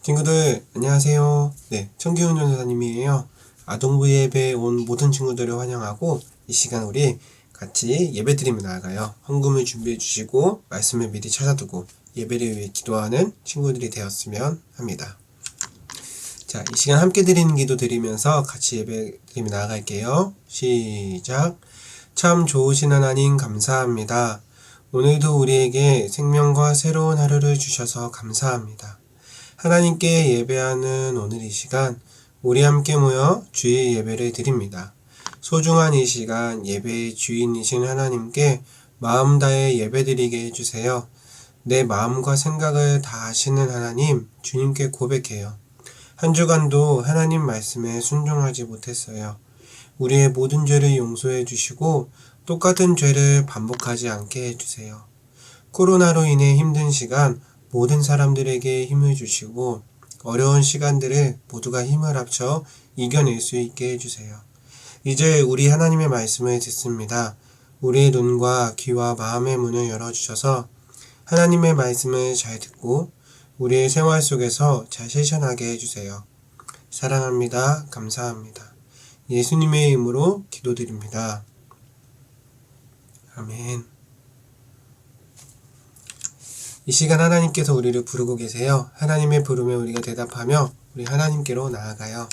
친구들 안녕하세요. 네, 청기훈 전도사님이에요. 아동부 예배에 온 모든 친구들을 환영하고 이 시간 우리 같이 예배드리며 나아가요. 헌금을 준비해 주시고 말씀을 미리 찾아두고 예배를 위해 기도하는 친구들이 되었으면 합니다. 자, 이 시간 함께 드리는 기도 드리면서 같이 예배드리며 나아갈게요. 시작. 참 좋으신 하나님 감사합니다. 오늘도 우리에게 생명과 새로운 하루를 주셔서 감사합니다. 하나님께 예배하는 오늘 이 시간 우리 함께 모여 주의 예배를 드립니다. 소중한 이 시간 예배의 주인이신 하나님께 마음 다해 예배드리게 해주세요. 내 마음과 생각을 다 아시는 하나님, 주님께 고백해요. 한 주간도 하나님 말씀에 순종하지 못했어요. 우리의 모든 죄를 용서해 주시고 똑같은 죄를 반복하지 않게 해주세요. 코로나로 인해 힘든 시간 모든 사람들에게 힘을 주시고 어려운 시간들을 모두가 힘을 합쳐 이겨낼 수 있게 해주세요. 이제 우리 하나님의 말씀을 듣습니다. 우리의 눈과 귀와 마음의 문을 열어주셔서 하나님의 말씀을 잘 듣고 우리의 생활 속에서 잘 실천하게 해주세요. 사랑합니다. 감사합니다. 예수님의 이름으로 기도드립니다. 아멘. 이 시간 하나님께서 우리를 부르고 계세요. 하나님의 부름에 우리가 대답하며 우리 하나님께로 나아가요.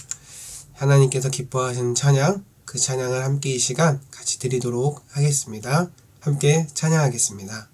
하나님께서 기뻐하시는 찬양, 그 찬양을 함께 이 시간 같이 드리도록 하겠습니다. 함께 찬양하겠습니다.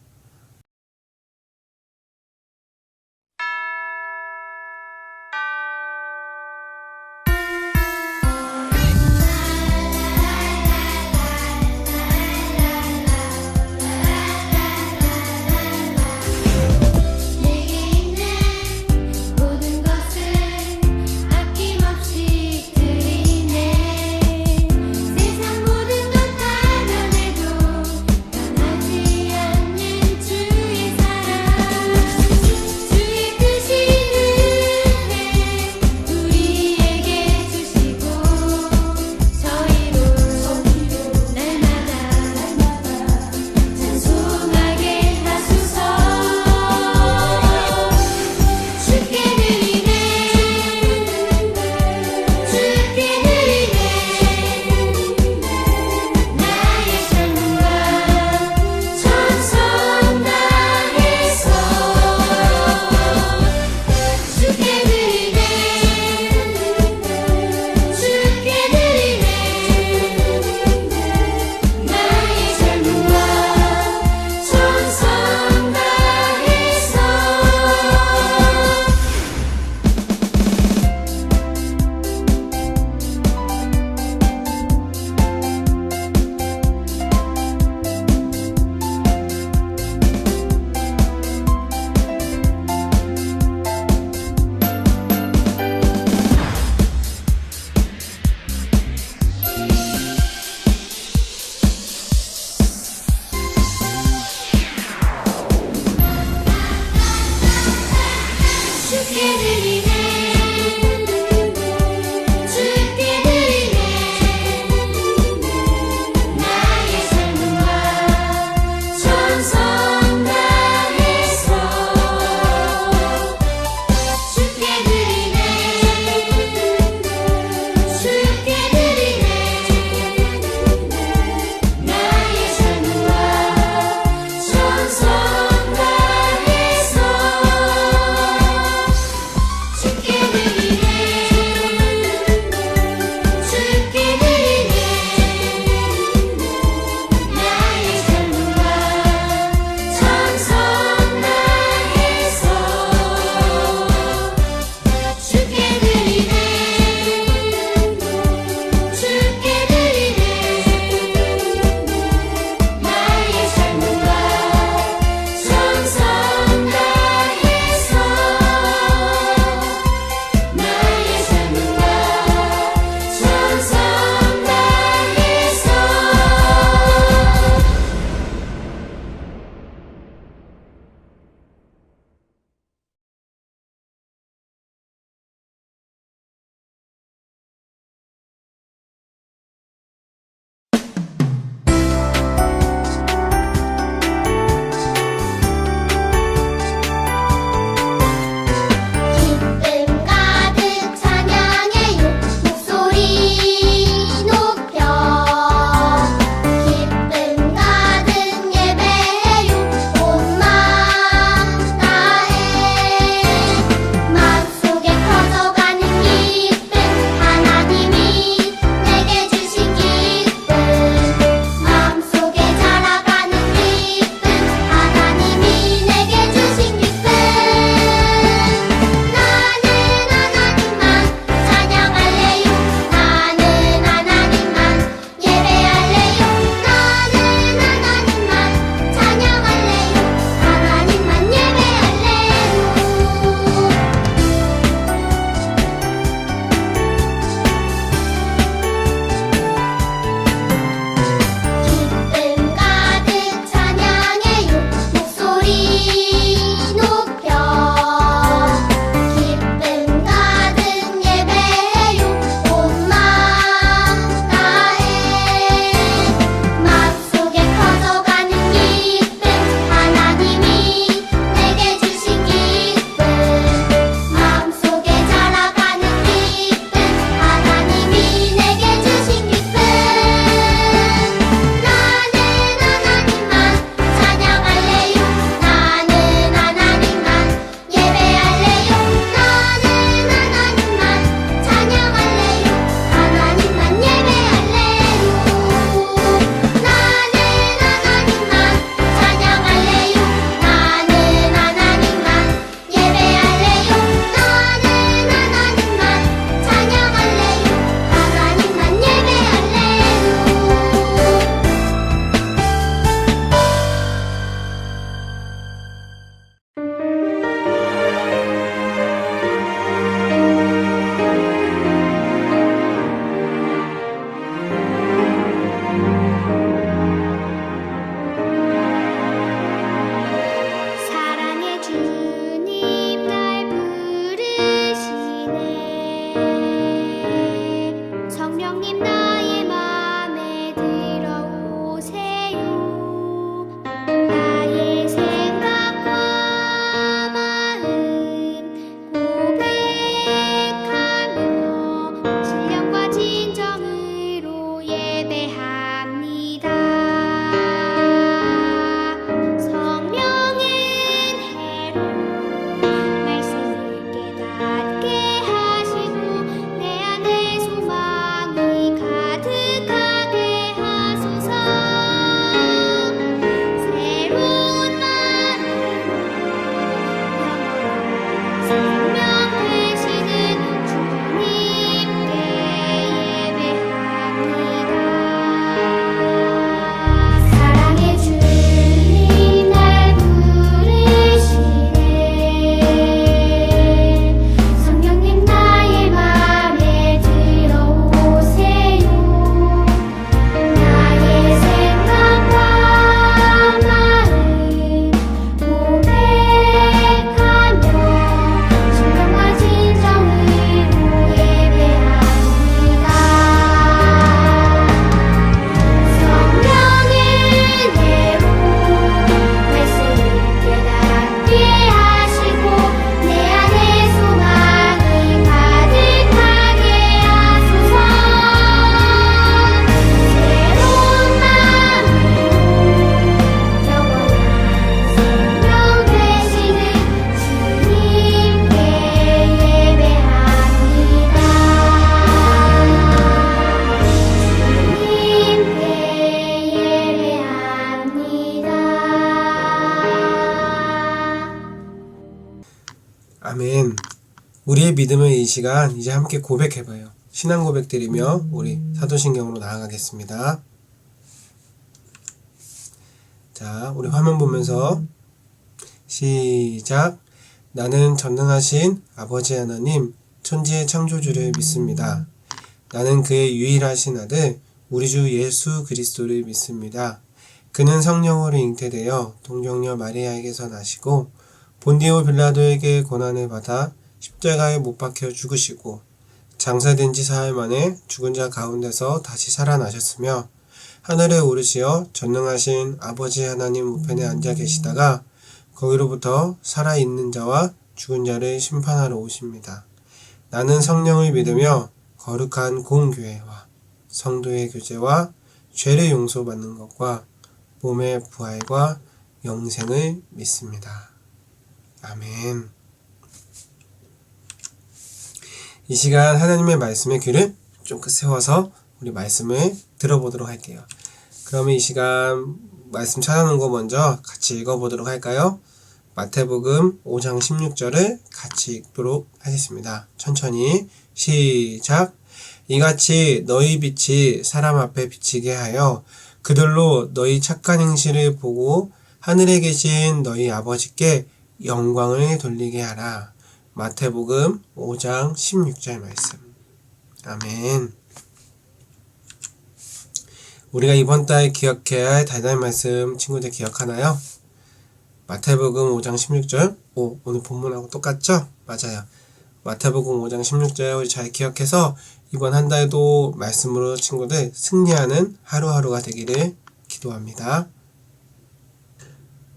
아멘. 우리의 믿음을 이 시간 이제 함께 고백해봐요. 신앙 고백드리며 우리 사도신경으로 나아가겠습니다. 자, 우리 화면 보면서 시작. 나는 전능하신 아버지 하나님, 천지의 창조주를 믿습니다. 나는 그의 유일하신 아들, 우리 주 예수 그리스도를 믿습니다. 그는 성령으로 잉태되어 동정녀 마리아에게서 나시고 본디오 빌라도에게 고난을 받아 십자가에 못 박혀 죽으시고 장사된 지 사흘 만에 죽은 자 가운데서 다시 살아나셨으며 하늘에 오르시어 전능하신 아버지 하나님 우편에 앉아 계시다가 거기로부터 살아있는 자와 죽은 자를 심판하러 오십니다. 나는 성령을 믿으며 거룩한 공교회와 성도의 교제와 죄를 용서받는 것과 몸의 부활과 영생을 믿습니다. 아멘. 이 시간 하나님의 말씀의 귀를 쫑긋 세워서 우리 말씀을 들어보도록 할게요. 그러면 이 시간 말씀 찾아놓은 거 먼저 같이 읽어보도록 할까요? 마태복음 5장 16절을 같이 읽도록 하겠습니다. 천천히 시작. 이같이 너희 빛이 사람 앞에 비치게 하여 그들로 너희 착한 행실을 보고 하늘에 계신 너희 아버지께 영광을 돌리게 하라. 마태복음 5장 16절 말씀. 아멘. 우리가 이번 달 기억해야 할 달달 말씀 친구들 기억하나요? 마태복음 5장 16절. 오늘 본문하고 똑같죠? 맞아요. 마태복음 5장 16절 우리 잘 기억해서 이번 한 달도 말씀으로 친구들 승리하는 하루하루가 되기를 기도합니다.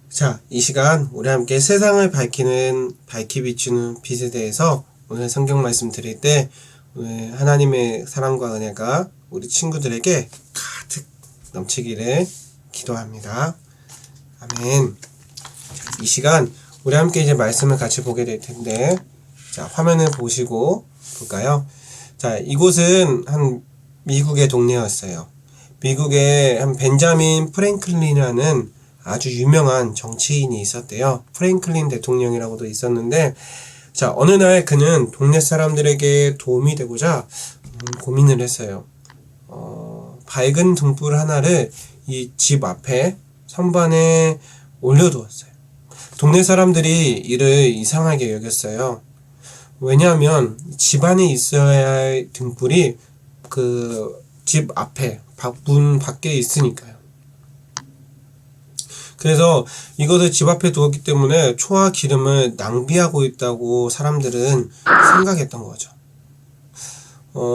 자, 이 시간 우리 함께 세상을 밝히 비추는 빛에 대해서 오늘 성경 말씀 드릴 때 오늘 하나님의 사랑과 은혜가 우리 친구들에게 가득 넘치기를 기도합니다. 아멘. 자, 이 시간 우리 함께 이제 말씀을 같이 보게 될 텐데, 자, 화면을 보시고 볼까요? 자, 이곳은 한 미국의 동네였어요. 미국의 한 벤자민 프랭클린이라는 아주 유명한 정치인이 있었대요. 프랭클린 대통령이라고도 있었는데, 자, 어느 날 그는 동네 사람들에게 도움이 되고자 고민을 했어요. 밝은 등불 하나를 이 집 앞에 선반에 올려두었어요. 동네 사람들이 이를 이상하게 여겼어요. 왜냐하면 집 안에 있어야 할 등불이 그 집 앞에 문 밖에 있으니까요. 그래서 이것을 집 앞에 두었기 때문에 초와 기름을 낭비하고 있다고 사람들은 생각했던 거죠.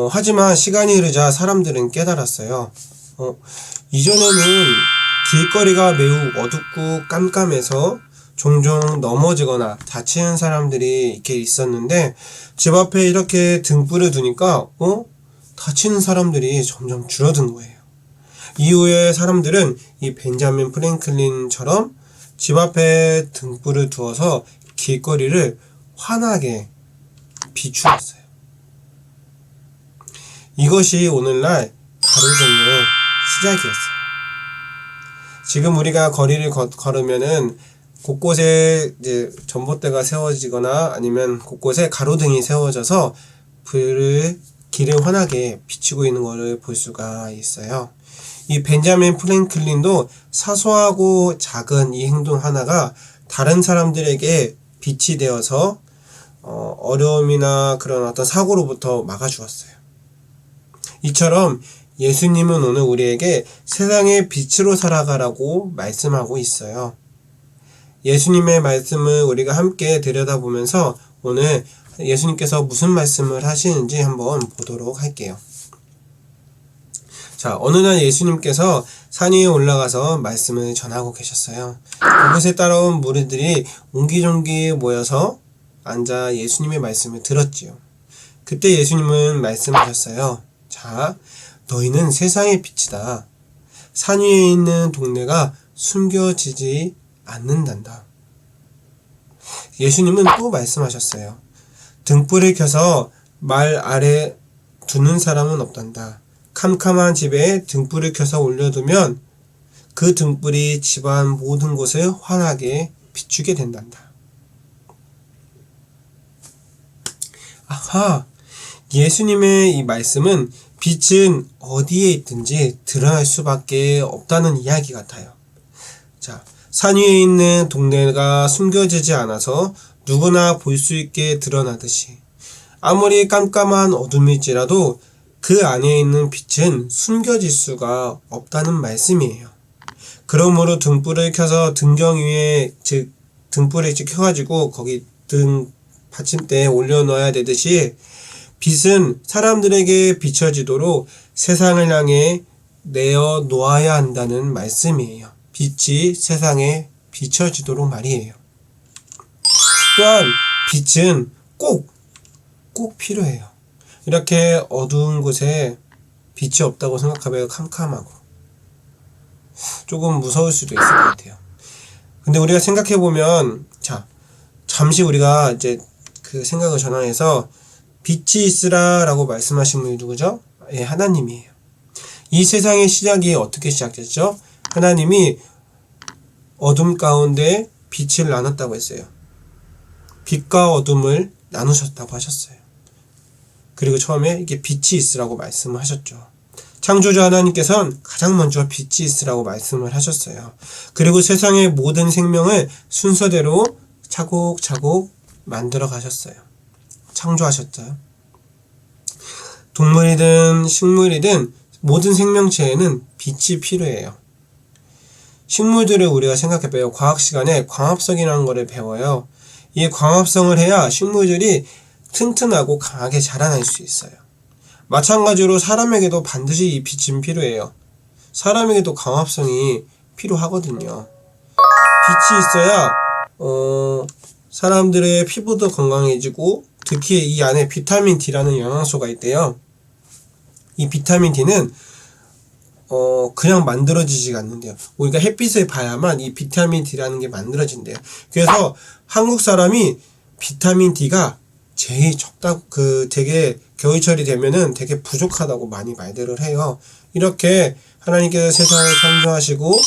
하지만 시간이 흐르자 사람들은 깨달았어요. 이전에는 길거리가 매우 어둡고 깜깜해서 종종 넘어지거나 다치는 사람들이 이렇게 있었는데 집 앞에 이렇게 등불을 두니까 다치는 사람들이 점점 줄어든 거예요. 이후에 사람들은 이 벤자민 프랭클린처럼 집 앞에 등불을 두어서 길거리를 환하게 비추었어요. 이것이 오늘날 가로등의 시작이었어요. 지금 우리가 거리를 걸으면은 곳곳에 이제 전봇대가 세워지거나 아니면 곳곳에 가로등이 세워져서 길을 환하게 비추고 있는 것을 볼 수가 있어요. 이 벤자민 프랭클린도 사소하고 작은 이 행동 하나가 다른 사람들에게 빛이 되어서 어려움이나 그런 어떤 사고로부터 막아주었어요. 이처럼 예수님은 오늘 우리에게 세상의 빛으로 살아가라고 말씀하고 있어요. 예수님의 말씀을 우리가 함께 들여다보면서 오늘 예수님께서 무슨 말씀을 하시는지 한번 보도록 할게요. 자, 어느 날 예수님께서 산 위에 올라가서 말씀을 전하고 계셨어요. 그곳에 따라온 무리들이 옹기종기 모여서 앉아 예수님의 말씀을 들었지요. 그때 예수님은 말씀하셨어요. 자, 너희는 세상의 빛이다. 산 위에 있는 동네가 숨겨지지 않는단다. 예수님은 또 말씀하셨어요. 등불을 켜서 말 아래 두는 사람은 없단다. 캄캄한 집에 등불을 켜서 올려두면 그 등불이 집안 모든 곳을 환하게 비추게 된단다. 아하, 예수님의 이 말씀은 빛은 어디에 있든지 드러날 수밖에 없다는 이야기 같아요. 자, 산 위에 있는 동네가 숨겨지지 않아서 누구나 볼 수 있게 드러나듯이 아무리 깜깜한 어둠일지라도 그 안에 있는 빛은 숨겨질 수가 없다는 말씀이에요. 그러므로 등불을 켜서 등경 위에, 즉 등불을 켜가지고 거기 등 받침대에 올려놓아야 되듯이 빛은 사람들에게 비춰지도록 세상을 향해 내어 놓아야 한다는 말씀이에요. 빛이 세상에 비춰지도록 말이에요. 또한 빛은 꼭 필요해요. 이렇게 어두운 곳에 빛이 없다고 생각하면 캄캄하고 조금 무서울 수도 있을 것 같아요. 근데 우리가 생각해보면, 자, 잠시 우리가 이제 그 생각을 전환해서 빛이 있으라 라고 말씀하신 분이 누구죠? 예, 하나님이에요. 이 세상의 시작이 어떻게 시작됐죠? 하나님이 어둠 가운데 빛을 나눴다고 했어요. 빛과 어둠을 나누셨다고 하셨어요. 그리고 처음에 이게 빛이 있으라고 말씀을 하셨죠. 창조주 하나님께서는 가장 먼저 빛이 있으라고 말씀을 하셨어요. 그리고 세상의 모든 생명을 순서대로 차곡차곡 만들어 가셨어요. 창조하셨죠. 동물이든 식물이든 모든 생명체에는 빛이 필요해요. 식물들을 우리가 생각해봐요. 과학 시간에 광합성이라는 것을 배워요. 이 광합성을 해야 식물들이 튼튼하고 강하게 자라날 수 있어요. 마찬가지로 사람에게도 반드시 이 빛은 필요해요. 사람에게도 광합성이 필요하거든요. 빛이 있어야 사람들의 피부도 건강해지고, 특히 이 안에 비타민 D라는 영양소가 있대요. 이 비타민 D는 그냥 만들어지지가 않는데요. 우리가 햇빛을 봐야만 이 비타민 D라는 게 만들어진대요. 그래서 한국 사람이 비타민 D가 제일 적다고, 되게 겨울철이 되면은 되게 부족하다고 많이 말들을 해요. 이렇게 하나님께서 세상을 창조하시고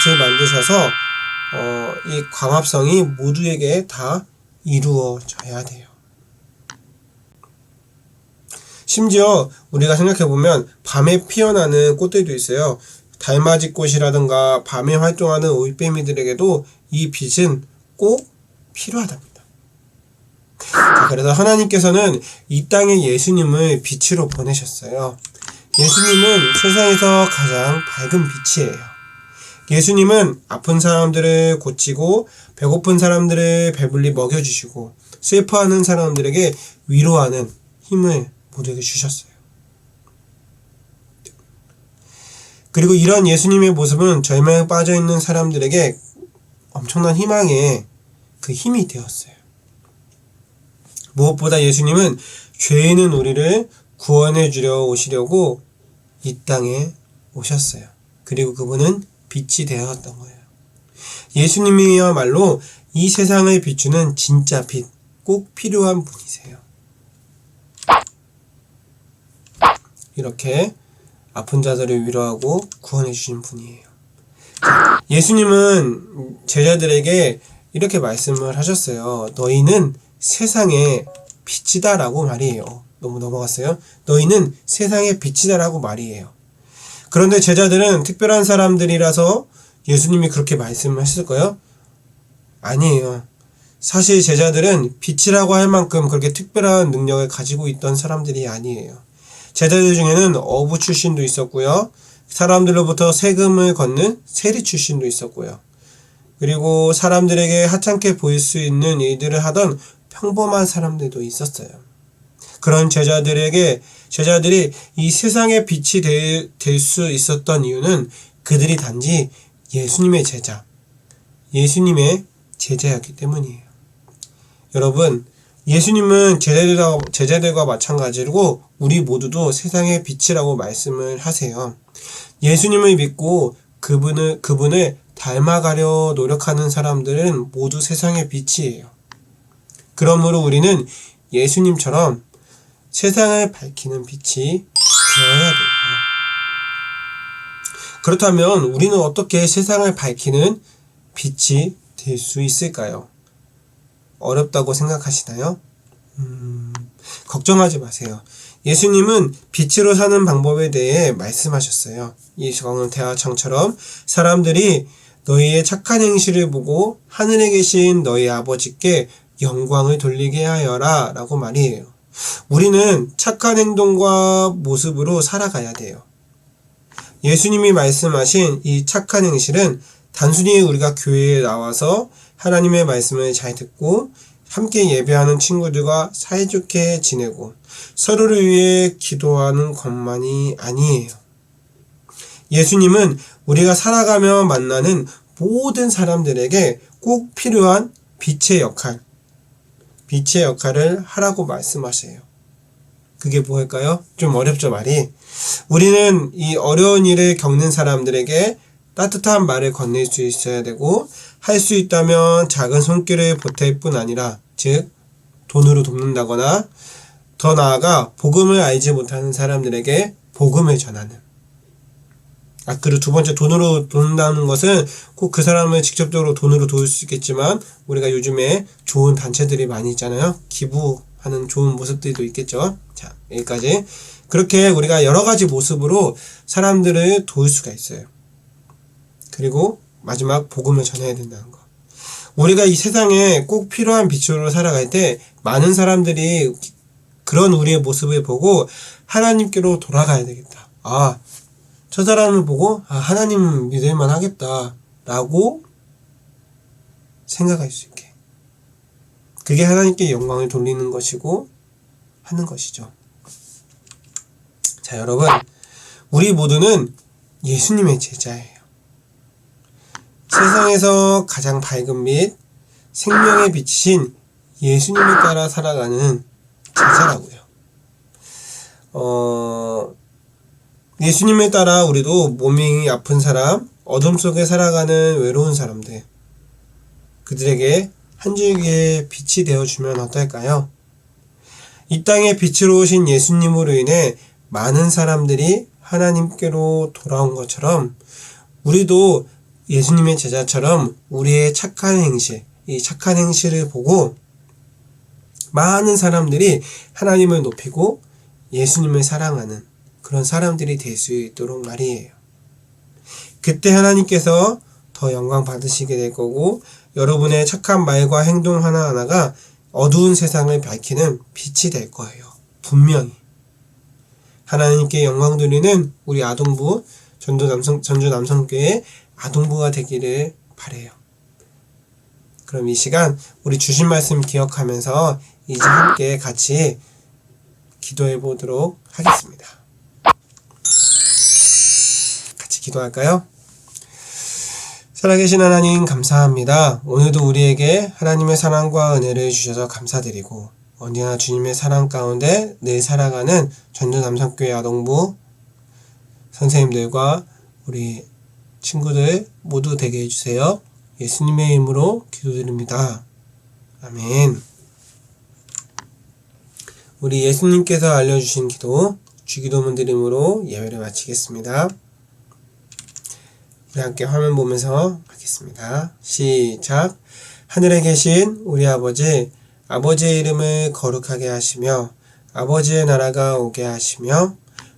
빛을 만드셔서 이 광합성이 모두에게 다 이루어져야 돼요. 심지어 우리가 생각해보면 밤에 피어나는 꽃들도 있어요. 달맞이꽃이라든가 밤에 활동하는 올빼미들에게도 이 빛은 꼭 필요하답니다. 자, 그래서 하나님께서는 이 땅에 예수님을 빛으로 보내셨어요. 예수님은 세상에서 가장 밝은 빛이에요. 예수님은 아픈 사람들을 고치고, 배고픈 사람들을 배불리 먹여주시고, 슬퍼하는 사람들에게 위로하는 힘을 모두에게 주셨어요. 그리고 이런 예수님의 모습은 절망에 빠져있는 사람들에게 엄청난 희망의 그 힘이 되었어요. 무엇보다 예수님은 죄 있는 우리를 구원해 주려 오시려고 이 땅에 오셨어요. 그리고 그분은 빛이 되었던 거예요. 예수님이야말로 이 세상을 비추는 진짜 빛, 꼭 필요한 분이세요. 이렇게 아픈 자들을 위로하고 구원해 주신 분이에요. 예수님은 제자들에게 이렇게 말씀을 하셨어요. 너희는 세상의 빛이다 라고 말이에요. 너무 넘어갔어요? 너희는 세상의 빛이다 라고 말이에요. 그런데 제자들은 특별한 사람들이라서 예수님이 그렇게 말씀을 하실까요? 아니에요. 사실 제자들은 빛이라고 할 만큼 그렇게 특별한 능력을 가지고 있던 사람들이 아니에요. 제자들 중에는 어부 출신도 있었고요. 사람들로부터 세금을 걷는 세리 출신도 있었고요. 그리고 사람들에게 하찮게 보일 수 있는 일들을 하던 평범한 사람들도 있었어요. 그런 제자들이 이 세상의 빛이 될 수 있었던 이유는 그들이 단지 예수님의 제자였기 때문이에요. 여러분, 예수님은 제자들과 마찬가지로 우리 모두도 세상의 빛이라고 말씀을 하세요. 예수님을 믿고 그분을 닮아가려 노력하는 사람들은 모두 세상의 빛이에요. 그러므로 우리는 예수님처럼 세상을 밝히는 빛이 되어야 돼요. 그렇다면 우리는 어떻게 세상을 밝히는 빛이 될 수 있을까요? 어렵다고 생각하시나요? 걱정하지 마세요. 예수님은 빛으로 사는 방법에 대해 말씀하셨어요. 이 성은 대화청처럼 사람들이 너희의 착한 행실을 보고 하늘에 계신 너희 아버지께 영광을 돌리게 하여라 라고 말이에요. 우리는 착한 행동과 모습으로 살아가야 돼요. 예수님이 말씀하신 이 착한 행실은 단순히 우리가 교회에 나와서 하나님의 말씀을 잘 듣고 함께 예배하는 친구들과 사이좋게 지내고 서로를 위해 기도하는 것만이 아니에요. 예수님은 우리가 살아가며 만나는 모든 사람들에게 꼭 필요한 빛의 역할을 하라고 말씀하세요. 그게 뭘까요? 좀 어렵죠, 말이? 우리는 이 어려운 일을 겪는 사람들에게 따뜻한 말을 건넬 수 있어야 되고, 할 수 있다면 작은 손길을 보탤 뿐 아니라, 즉 돈으로 돕는다거나 더 나아가 복음을 알지 못하는 사람들에게 복음을 전하는. 그리고 두 번째, 돈으로 돕는다는 것은 꼭 그 사람을 직접적으로 돈으로 도울 수 있겠지만, 우리가 요즘에 좋은 단체들이 많이 있잖아요. 기부하는 좋은 모습들도 있겠죠. 자, 여기까지. 그렇게 우리가 여러 가지 모습으로 사람들을 도울 수가 있어요. 그리고 마지막, 복음을 전해야 된다는 거. 우리가 이 세상에 꼭 필요한 빛으로 살아갈 때 많은 사람들이 그런 우리의 모습을 보고 하나님께로 돌아가야 되겠다. 저 사람을 보고 하나님 믿을만 하겠다 라고 생각할 수 있게. 그게 하나님께 영광을 돌리는 것이고 하는 것이죠. 자, 여러분, 우리 모두는 예수님의 제자예요. 세상에서 가장 밝은 빛, 생명의 빛이신 예수님을 따라 살아가는 제자라고요. 예수님을 따라 우리도 몸이 아픈 사람, 어둠 속에 살아가는 외로운 사람들, 그들에게 한 줄기의 빛이 되어주면 어떨까요? 이 땅에 빛으로 오신 예수님으로 인해 많은 사람들이 하나님께로 돌아온 것처럼 우리도 예수님의 제자처럼 우리의 착한 행실, 이 착한 행실을 보고 많은 사람들이 하나님을 높이고 예수님을 사랑하는 그런 사람들이 될 수 있도록 말이에요. 그때 하나님께서 더 영광 받으시게 될 거고, 여러분의 착한 말과 행동 하나하나가 어두운 세상을 밝히는 빛이 될 거예요. 분명히. 하나님께 영광 돌리는 우리 아동부, 전주 남성교회 아동부가 되기를 바라요. 그럼 이 시간 우리 주신 말씀 기억하면서 이제 함께 같이 기도해 보도록 하겠습니다. 같이 기도할까요? 살아계신 하나님, 감사합니다. 오늘도 우리에게 하나님의 사랑과 은혜를 주셔서 감사드리고, 언제나 주님의 사랑 가운데 늘 살아가는 전주 남성교회 아동부 선생님들과 우리 친구들 모두 되게 해주세요. 예수님의 이름으로 기도드립니다. 아멘. 우리 예수님께서 알려주신 기도, 주기도문 드림으로 예배를 마치겠습니다. 우리 함께 화면 보면서 하겠습니다. 시작. 하늘에 계신 우리 아버지, 아버지의 이름을 거룩하게 하시며 아버지의 나라가 오게 하시며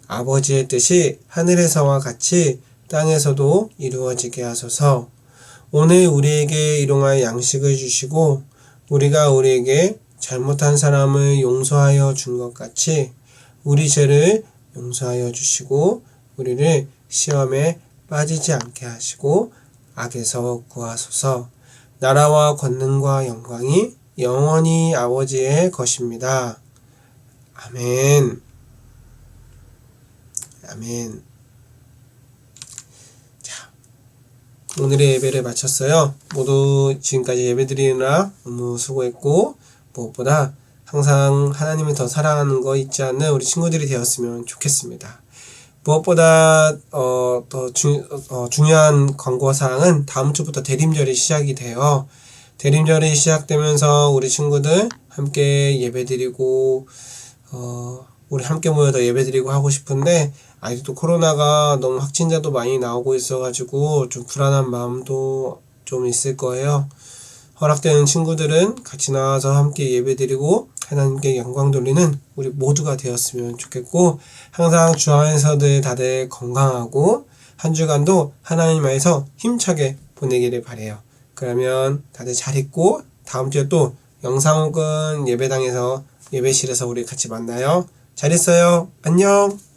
아버지의 뜻이 하늘에서와 같이 땅에서도 이루어지게 하소서. 오늘 우리에게 일용할 양식을 주시고 우리가 우리에게 잘못한 사람을 용서하여 준 것 같이 우리 죄를 용서하여 주시고 우리를 시험에 빠지지 않게 하시고 악에서 구하소서. 나라와 권능과 영광이 영원히 아버지의 것입니다. 아멘. 아멘. 자, 오늘의 예배를 마쳤어요. 모두 지금까지 예배드리느라 너무 수고했고, 무엇보다 항상 하나님을 더 사랑하는 거 잊지 않는 우리 친구들이 되었으면 좋겠습니다. 무엇보다 더 중요한 권고사항은 다음 주부터 대림절이 시작이 돼요. 대림절이 시작되면서 우리 친구들 함께 예배드리고 우리 함께 모여서 예배드리고 하고 싶은데, 아직도 코로나가 너무 확진자도 많이 나오고 있어가지고 좀 불안한 마음도 좀 있을 거예요. 허락되는 친구들은 같이 나와서 함께 예배드리고 하나님께 영광 돌리는 우리 모두가 되었으면 좋겠고, 항상 주 안에서들 다들 건강하고 한 주간도 하나님 안에서 힘차게 보내기를 바래요. 그러면 다들 잘 있고 다음 주에 또 영상 혹은 예배당에서 예배실에서 우리 같이 만나요. 잘 있어요. 안녕.